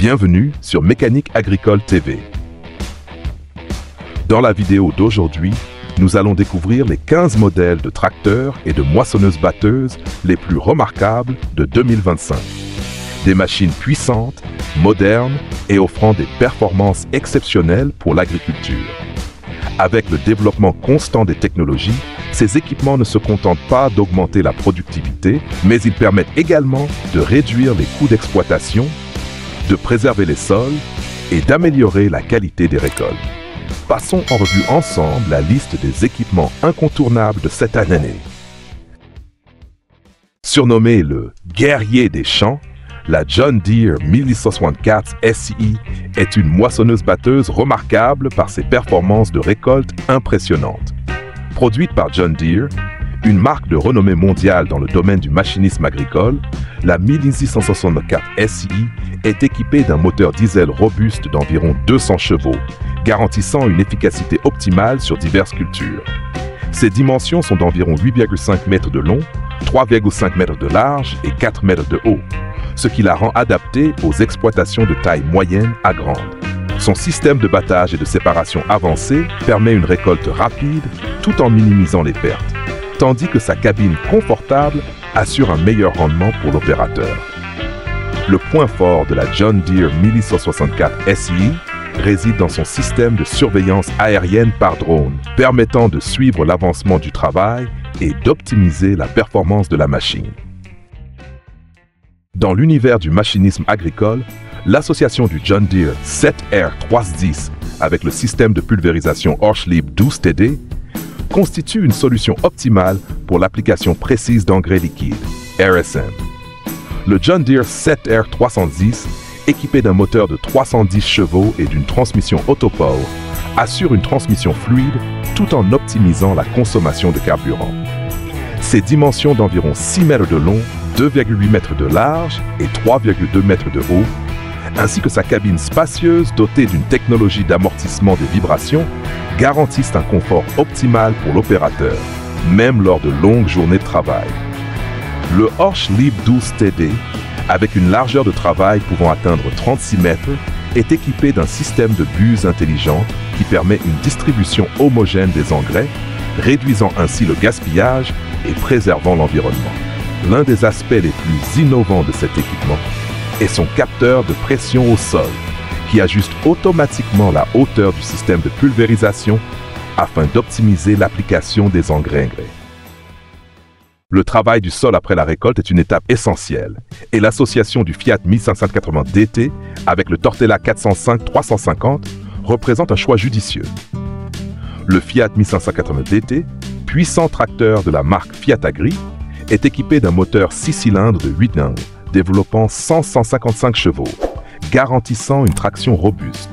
Bienvenue sur Mécanique Agricole TV. Dans la vidéo d'aujourd'hui, nous allons découvrir les 15 modèles de tracteurs et de moissonneuses-batteuses les plus remarquables de 2025. Des machines puissantes, modernes et offrant des performances exceptionnelles pour l'agriculture. Avec le développement constant des technologies, ces équipements ne se contentent pas d'augmenter la productivité, mais ils permettent également de réduire les coûts d'exploitation, de préserver les sols et d'améliorer la qualité des récoltes. Passons en revue ensemble la liste des équipements incontournables de cette année. Surnommée le « guerrier des champs », la John Deere 1864 SI est une moissonneuse-batteuse remarquable par ses performances de récolte impressionnantes. Produite par John Deere, une marque de renommée mondiale dans le domaine du machinisme agricole, la 1864 SI est équipée d'un moteur diesel robuste d'environ 200 chevaux, garantissant une efficacité optimale sur diverses cultures. Ses dimensions sont d'environ 8,5 mètres de long, 3,5 mètres de large et 4 mètres de haut, ce qui la rend adaptée aux exploitations de taille moyenne à grande. Son système de battage et de séparation avancé permet une récolte rapide tout en minimisant les pertes, tandis que sa cabine confortable assure un meilleur rendement pour l'opérateur. Le point fort de la John Deere 1864 SI réside dans son système de surveillance aérienne par drone, permettant de suivre l'avancement du travail et d'optimiser la performance de la machine. Dans l'univers du machinisme agricole, l'association du John Deere 7R 310 avec le système de pulvérisation Horschlieb 12TD constitue une solution optimale pour l'application précise d'engrais liquides, RSM. Le John Deere 7R 310, équipé d'un moteur de 310 chevaux et d'une transmission Autopower, assure une transmission fluide tout en optimisant la consommation de carburant. Ses dimensions d'environ 6 mètres de long, 2,8 mètres de large et 3,2 mètres de haut, ainsi que sa cabine spacieuse dotée d'une technologie d'amortissement des vibrations, garantissent un confort optimal pour l'opérateur, même lors de longues journées de travail. Le Horschlieb 12TD, avec une largeur de travail pouvant atteindre 36 mètres, est équipé d'un système de buses intelligentes qui permet une distribution homogène des engrais, réduisant ainsi le gaspillage et préservant l'environnement. L'un des aspects les plus innovants de cet équipement est son capteur de pression au sol, qui ajuste automatiquement la hauteur du système de pulvérisation afin d'optimiser l'application des engrais. Le travail du sol après la récolte est une étape essentielle et l'association du Fiat 1580 DT avec le Tortella 405 350 représente un choix judicieux. Le Fiat 1580 DT, puissant tracteur de la marque Fiat Agri, est équipé d'un moteur 6 cylindres de 8 angles, développant 155 chevaux, garantissant une traction robuste.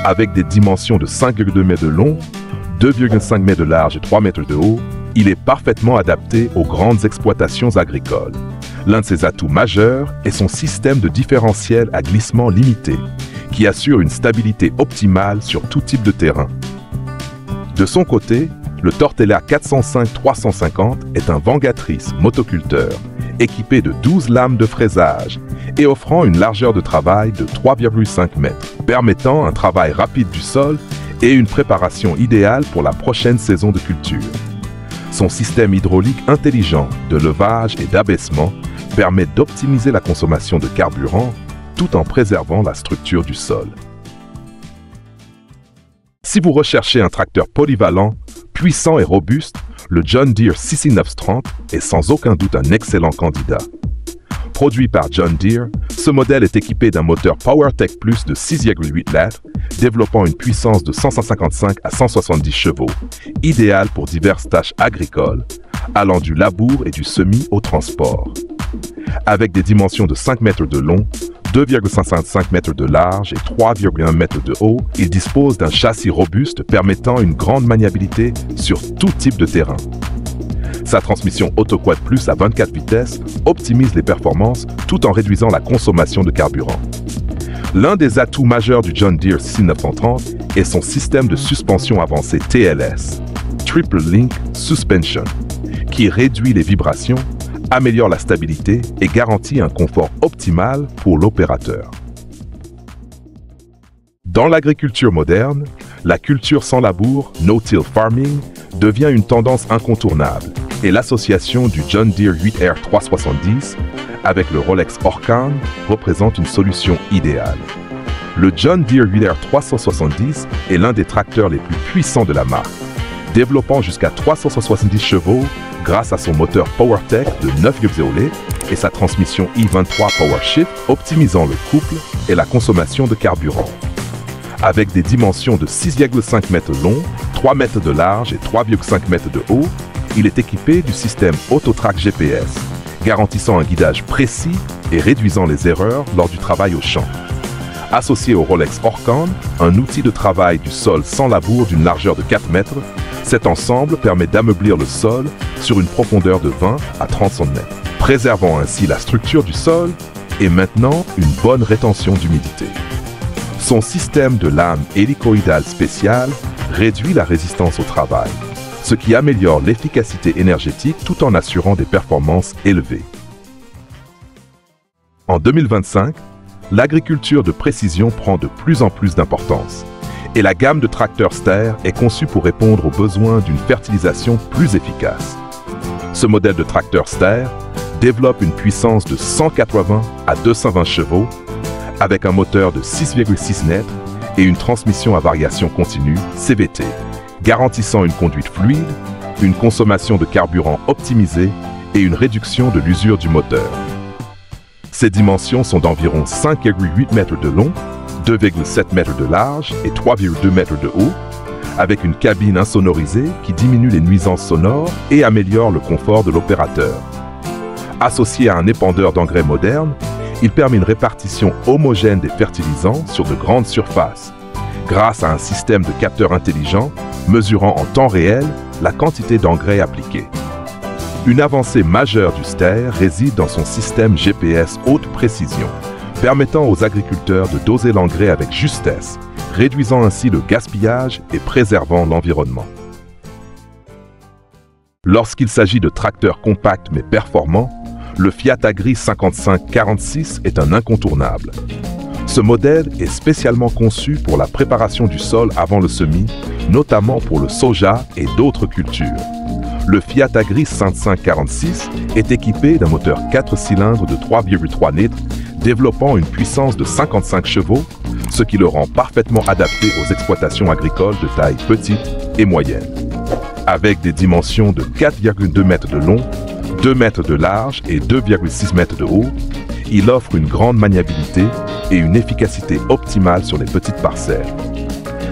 Avec des dimensions de 5,2 mètres de long, 2,5 mètres de large et 3 mètres de haut, il est parfaitement adapté aux grandes exploitations agricoles. L'un de ses atouts majeurs est son système de différentiel à glissement limité, qui assure une stabilité optimale sur tout type de terrain. De son côté, le Tortella 405 350 est un vengatrice motoculteur équipé de 12 lames de fraisage et offrant une largeur de travail de 3,5 mètres, permettant un travail rapide du sol et une préparation idéale pour la prochaine saison de culture. Son système hydraulique intelligent de levage et d'abaissement permet d'optimiser la consommation de carburant tout en préservant la structure du sol. Si vous recherchez un tracteur polyvalent, puissant et robuste, le John Deere CC 930 est sans aucun doute un excellent candidat. Produit par John Deere, ce modèle est équipé d'un moteur PowerTech Plus de 6,8 litres, développant une puissance de 155 à 170 chevaux, idéal pour diverses tâches agricoles, allant du labour et du semis au transport. Avec des dimensions de 5 mètres de long, 2,55 mètres de large et 3,1 mètres de haut, il dispose d'un châssis robuste permettant une grande maniabilité sur tout type de terrain. Sa transmission AutoQuad Plus à 24 vitesses optimise les performances tout en réduisant la consommation de carburant. L'un des atouts majeurs du John Deere CC 930 est son système de suspension avancée TLS, Triple Link Suspension, qui réduit les vibrations, améliore la stabilité et garantit un confort optimal pour l'opérateur. Dans l'agriculture moderne, la culture sans labour, no-till farming, devient une tendance incontournable et l'association du John Deere 8R 370 avec le Rolex Orkan représente une solution idéale. Le John Deere 8R 370 est l'un des tracteurs les plus puissants de la marque, développant jusqu'à 370 chevaux grâce à son moteur PowerTech de 9,0 litres et sa transmission i23 PowerShift optimisant le couple et la consommation de carburant. Avec des dimensions de 6,5 mètres long, 3 mètres de large et 3,5 mètres de haut, il est équipé du système AutoTrack GPS, garantissant un guidage précis et réduisant les erreurs lors du travail au champ. Associé au Rolex Orkan, un outil de travail du sol sans labour d'une largeur de 4 mètres, cet ensemble permet d'ameublir le sol sur une profondeur de 20 à 30 cm, préservant ainsi la structure du sol et maintenant une bonne rétention d'humidité. Son système de lame hélicoïdale spéciale réduit la résistance au travail, ce qui améliore l'efficacité énergétique tout en assurant des performances élevées. En 2025, l'agriculture de précision prend de plus en plus d'importance et la gamme de tracteurs Steyr est conçue pour répondre aux besoins d'une fertilisation plus efficace. Ce modèle de tracteur Steyr développe une puissance de 180 à 220 chevaux avec un moteur de 6,6 mètres et une transmission à variation continue, CVT, garantissant une conduite fluide, une consommation de carburant optimisée et une réduction de l'usure du moteur. Ses dimensions sont d'environ 5,8 mètres de long, 2,7 mètres de large et 3,2 mètres de haut, avec une cabine insonorisée qui diminue les nuisances sonores et améliore le confort de l'opérateur. Associé à un épandeur d'engrais moderne, il permet une répartition homogène des fertilisants sur de grandes surfaces, grâce à un système de capteurs intelligents mesurant en temps réel la quantité d'engrais appliquée. Une avancée majeure du Steyr réside dans son système GPS haute précision, permettant aux agriculteurs de doser l'engrais avec justesse, réduisant ainsi le gaspillage et préservant l'environnement. Lorsqu'il s'agit de tracteurs compacts mais performants, le Fiat Agri 5546 est un incontournable. Ce modèle est spécialement conçu pour la préparation du sol avant le semis, notamment pour le soja et d'autres cultures. Le Fiat Agri 5546 est équipé d'un moteur 4 cylindres de 3,3 litres, développant une puissance de 55 chevaux, ce qui le rend parfaitement adapté aux exploitations agricoles de taille petite et moyenne. Avec des dimensions de 4,2 mètres de long, 2 mètres de large et 2,6 mètres de haut, il offre une grande maniabilité et une efficacité optimale sur les petites parcelles.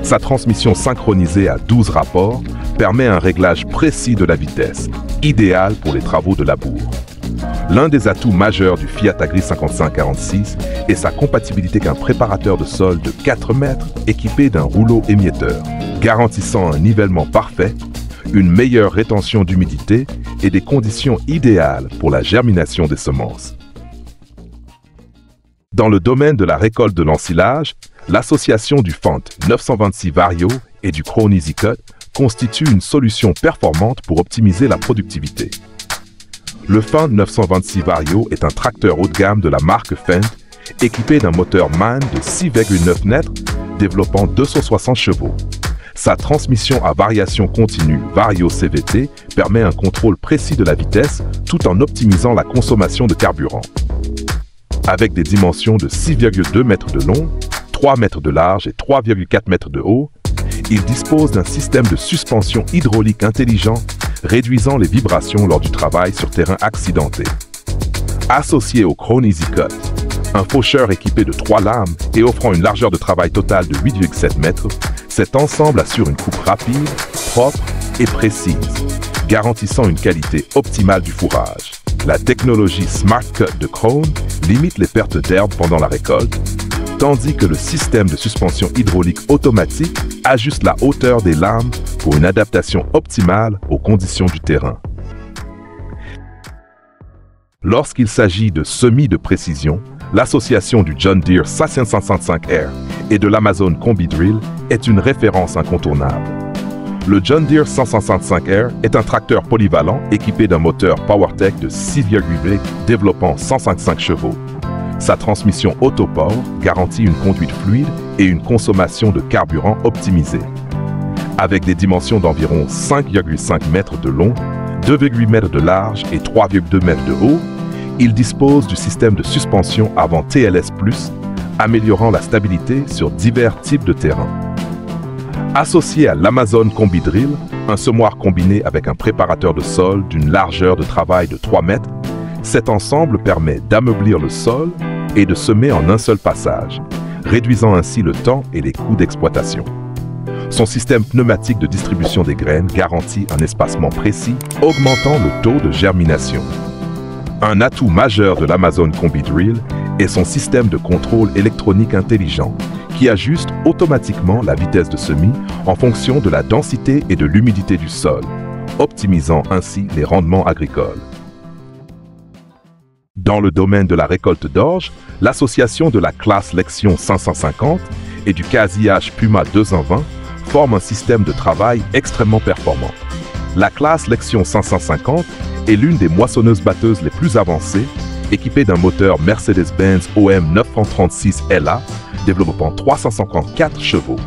Sa transmission synchronisée à 12 rapports permet un réglage précis de la vitesse, idéal pour les travaux de labour. L'un des atouts majeurs du Fiat Agri 5546 est sa compatibilité avec un préparateur de sol de 4 mètres équipé d'un rouleau émietteur, garantissant un nivellement parfait, une meilleure rétention d'humidité et des conditions idéales pour la germination des semences. Dans le domaine de la récolte de l'ensilage, l'association du Fendt 926 Vario et du Krone EasyCut constitue une solution performante pour optimiser la productivité. Le Fendt 926 Vario est un tracteur haut de gamme de la marque Fendt, équipé d'un moteur MAN de 6,9 mètres, développant 260 chevaux. Sa transmission à variation continue Vario CVT permet un contrôle précis de la vitesse tout en optimisant la consommation de carburant. Avec des dimensions de 6,2 mètres de long, 3 mètres de large et 3,4 mètres de haut, il dispose d'un système de suspension hydraulique intelligent, réduisant les vibrations lors du travail sur terrain accidenté. Associé au Krone EasyCut, un faucheur équipé de 3 lames et offrant une largeur de travail totale de 8,7 mètres, cet ensemble assure une coupe rapide, propre et précise, garantissant une qualité optimale du fourrage. La technologie Smart Cut de Krone limite les pertes d'herbe pendant la récolte, tandis que le système de suspension hydraulique automatique ajuste la hauteur des lames pour une adaptation optimale aux conditions du terrain. Lorsqu'il s'agit de semis de précision, l'association du John Deere 565R et de l'Amazon Combi Drill est une référence incontournable. Le John Deere 565R est un tracteur polyvalent équipé d'un moteur PowerTech de 6,8 litres développant 155 chevaux. Sa transmission Autopower garantit une conduite fluide et une consommation de carburant optimisée. Avec des dimensions d'environ 5,5 mètres de long, 2,8 mètres de large et 3,2 mètres de haut, il dispose du système de suspension avant TLS+, améliorant la stabilité sur divers types de terrains. Associé à l'Amazon Combi Drill, un semoir combiné avec un préparateur de sol d'une largeur de travail de 3 mètres, cet ensemble permet d'ameublir le sol et de semer en un seul passage, réduisant ainsi le temps et les coûts d'exploitation. Son système pneumatique de distribution des graines garantit un espacement précis, augmentant le taux de germination. Un atout majeur de l'Amazon Combi Drill est son système de contrôle électronique intelligent, qui ajuste automatiquement la vitesse de semis en fonction de la densité et de l'humidité du sol, optimisant ainsi les rendements agricoles. Dans le domaine de la récolte d'orge, l'association de la classe Lexion 550 et du casillage Puma 220 forme un système de travail extrêmement performant. La classe Lexion 550 est l'une des moissonneuses-batteuses les plus avancées, équipée d'un moteur Mercedes-Benz OM 936 LA, développant 354 chevaux.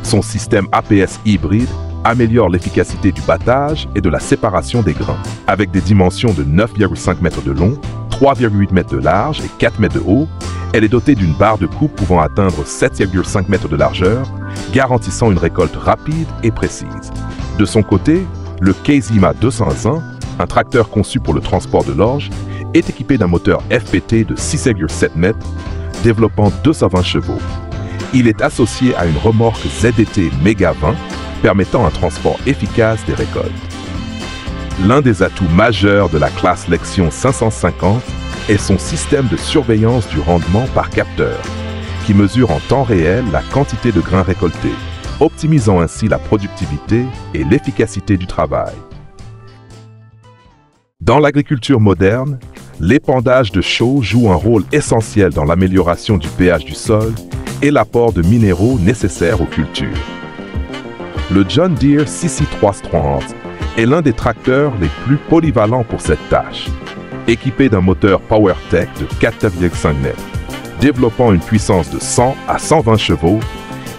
Son système APS hybride améliore l'efficacité du battage et de la séparation des grains. Avec des dimensions de 9,5 mètres de long, 3,8 mètres de large et 4 mètres de haut, elle est dotée d'une barre de coupe pouvant atteindre 7,5 mètres de largeur, garantissant une récolte rapide et précise. De son côté, le Keizima 201, un tracteur conçu pour le transport de l'orge, est équipé d'un moteur FPT de 6,7 mètres, développant 220 chevaux. Il est associé à une remorque ZDT Mega 20, permettant un transport efficace des récoltes. L'un des atouts majeurs de la classe Lexion 550 est son système de surveillance du rendement par capteur, qui mesure en temps réel la quantité de grains récoltés, optimisant ainsi la productivité et l'efficacité du travail. Dans l'agriculture moderne, l'épandage de chaux joue un rôle essentiel dans l'amélioration du pH du sol et l'apport de minéraux nécessaires aux cultures. Le John Deere CC330 est l'un des tracteurs les plus polyvalents pour cette tâche. Équipé d'un moteur PowerTech de 4,5 mètres, développant une puissance de 100 à 120 chevaux,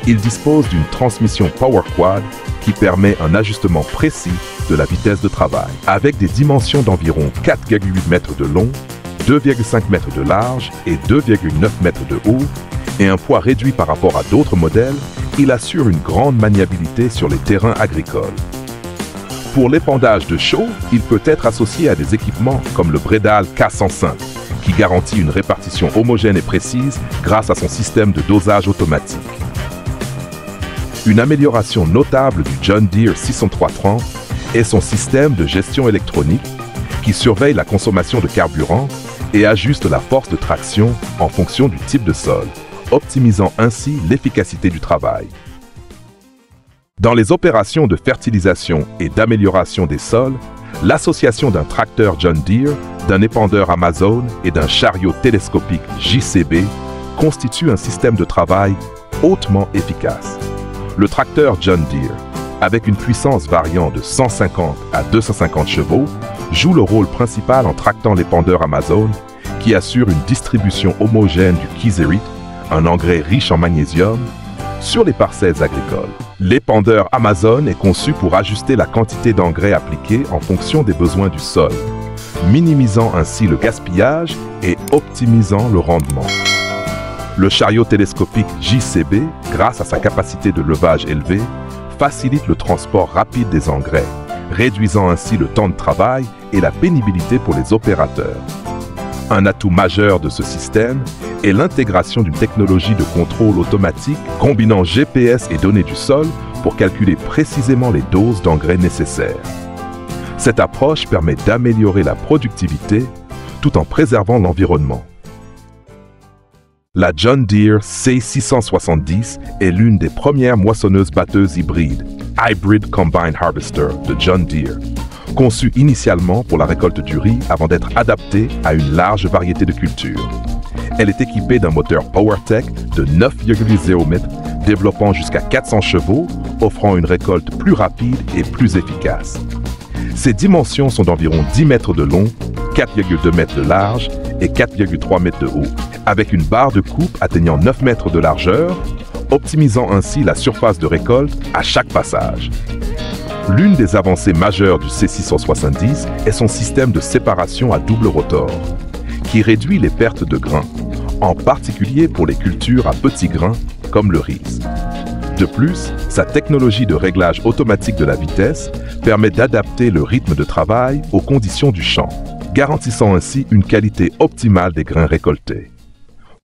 il dispose d'une transmission PowerQuad qui permet un ajustement précis de la vitesse de travail. Avec des dimensions d'environ 4,8 mètres de long, 2,5 mètres de large et 2,9 mètres de haut, et un poids réduit par rapport à d'autres modèles, il assure une grande maniabilité sur les terrains agricoles. Pour l'épandage de chaux, il peut être associé à des équipements comme le Bredal K105, qui garantit une répartition homogène et précise grâce à son système de dosage automatique. Une amélioration notable du John Deere 60330 est son système de gestion électronique qui surveille la consommation de carburant et ajuste la force de traction en fonction du type de sol, optimisant ainsi l'efficacité du travail. Dans les opérations de fertilisation et d'amélioration des sols, l'association d'un tracteur John Deere, d'un épandeur Amazon et d'un chariot télescopique JCB constitue un système de travail hautement efficace. Le tracteur John Deere, avec une puissance variant de 150 à 250 chevaux, joue le rôle principal en tractant l'épandeur Amazon qui assure une distribution homogène du Kieserit, un engrais riche en magnésium, sur les parcelles agricoles. L'épandeur Amazon est conçu pour ajuster la quantité d'engrais appliquée en fonction des besoins du sol, minimisant ainsi le gaspillage et optimisant le rendement. Le chariot télescopique JCB, grâce à sa capacité de levage élevée, facilite le transport rapide des engrais, réduisant ainsi le temps de travail et la pénibilité pour les opérateurs. Un atout majeur de ce système est l'intégration d'une technologie de contrôle automatique combinant GPS et données du sol pour calculer précisément les doses d'engrais nécessaires. Cette approche permet d'améliorer la productivité tout en préservant l'environnement. La John Deere C670 est l'une des premières moissonneuses-batteuses hybrides, Hybrid Combine Harvester de John Deere, conçue initialement pour la récolte du riz avant d'être adaptée à une large variété de cultures. Elle est équipée d'un moteur PowerTech de 9,0 mètres, développant jusqu'à 400 chevaux, offrant une récolte plus rapide et plus efficace. Ses dimensions sont d'environ 10 mètres de long, 4,2 mètres de large et 4,3 mètres de haut, avec une barre de coupe atteignant 9 mètres de largeur, optimisant ainsi la surface de récolte à chaque passage. L'une des avancées majeures du C670 est son système de séparation à double rotor, qui réduit les pertes de grains, en particulier pour les cultures à petits grains comme le riz. De plus, sa technologie de réglage automatique de la vitesse permet d'adapter le rythme de travail aux conditions du champ, garantissant ainsi une qualité optimale des grains récoltés.